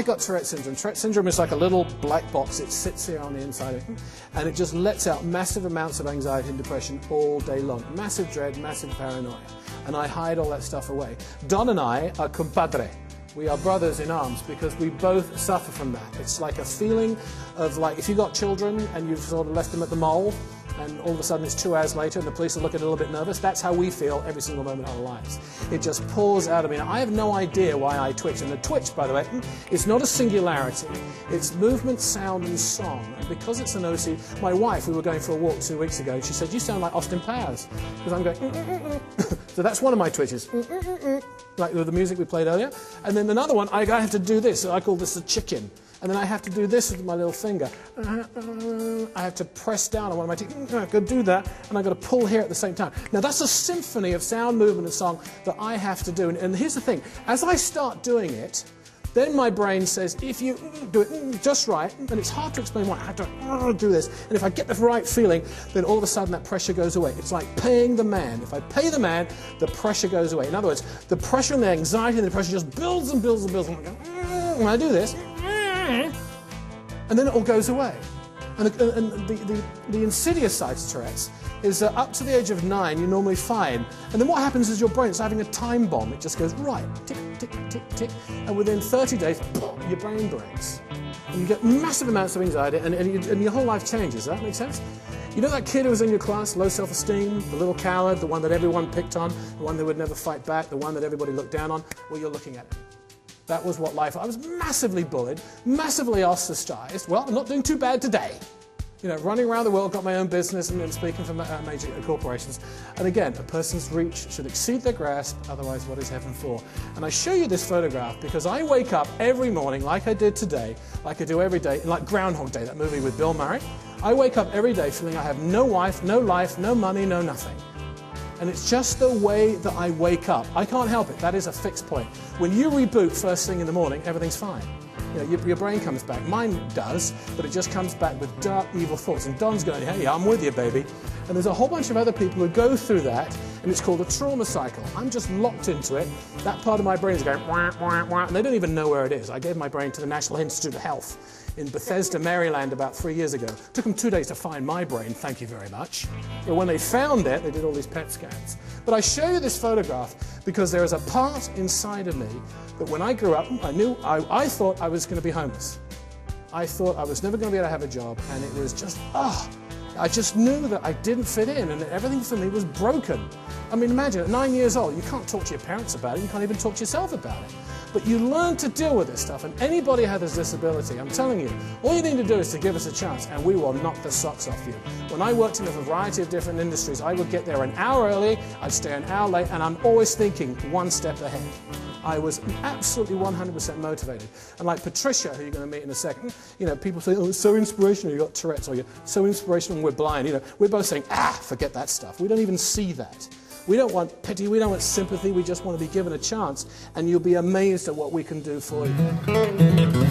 got Tourette syndrome. Tourette syndrome is like a little black box. It sits here on the inside of it, and it just lets out massive amounts of anxiety and depression all day long. Massive dread, massive paranoia. And I hide all that stuff away. Don and I are compadre. We are brothers in arms because we both suffer from that. It's like a feeling of like if you've got children and you've sort of left them at the mall, and all of a sudden it's 2 hours later and the police are looking a little bit nervous. That's how we feel every single moment of our lives. It just pours out of me. Now, I have no idea why I twitch. And the twitch, by the way, it's not a singularity. It's movement, sound, and song. And because it's an OC, my wife, we were going for a walk 2 weeks ago, and she said, you sound like Austin Powers. Because I'm going, So that's one of my twitches. Like the music we played earlier. And then another one, I have to do this. So I call this a chicken. And then I have to do this with my little finger. I have to press down on one of my teeth. I've got to do that, and I've got to pull here at the same time. Now, that's a symphony of sound, movement, and song that I have to do. And here's the thing. As I start doing it, then my brain says, if you do it just right, and it's hard to explain why, I have to do this. And if I get the right feeling, then all of a sudden that pressure goes away. It's like paying the man. If I pay the man, the pressure goes away. In other words, the pressure and the anxiety and the depression just builds and builds and builds. And when I do this, and then it all goes away. And the insidious side to Tourette's is that up to the age of 9, you're normally fine. And then what happens is your brain is having a time bomb. It just goes, right, tick, tick, tick, tick. And within 30 days, your brain breaks. And you get massive amounts of anxiety, and your whole life changes. Does that make sense? You know that kid who was in your class, low self-esteem, the little coward, the one that everyone picked on, the one that would never fight back, the one that everybody looked down on? Well, you're looking at him. That was what life was. I was massively bullied, massively ostracized. Well, I'm not doing too bad today. You know, running around the world, got my own business and speaking for major corporations. And again, a person's reach should exceed their grasp, otherwise what is heaven for? And I show you this photograph because I wake up every morning like I did today, like I do every day, like Groundhog Day, that movie with Bill Murray. I wake up every day feeling I have no wife, no life, no money, no nothing. And it's just the way that I wake up. I can't help it. That is a fixed point. When you reboot first thing in the morning, everything's fine. You know, your brain comes back. Mine does, but it just comes back with dark, evil thoughts. And Don's going, hey, I'm with you, baby. And there's a whole bunch of other people who go through that, and it's called a trauma cycle. I'm just locked into it. That part of my brain is going, wah, wah, wah, and they don't even know where it is. I gave my brain to the National Institute of Health in Bethesda, Maryland, about 3 years ago. It took them 2 days to find my brain, thank you very much. But when they found it, they did all these PET scans. But I show you this photograph because there is a part inside of me that when I grew up, I thought I was going to be homeless. I thought I was never going to be able to have a job, and it was just, I just knew that I didn't fit in, and that everything for me was broken. I mean, imagine, at 9 years old, you can't talk to your parents about it, you can't even talk to yourself about it. But you learn to deal with this stuff, and anybody who has a disability, I'm telling you, all you need to do is to give us a chance, and we will knock the socks off you. When I worked in a variety of different industries, I would get there an hour early, I'd stay an hour late, and I'm always thinking one step ahead. I was absolutely 100% motivated. And like Patricia, who you're going to meet in a second, you know, people say, oh, it's so inspirational, you've got Tourette's, or you're so inspirational and we're blind. You know, we're both saying, forget that stuff. We don't even see that. We don't want pity, we don't want sympathy, we just want to be given a chance, and you'll be amazed at what we can do for you.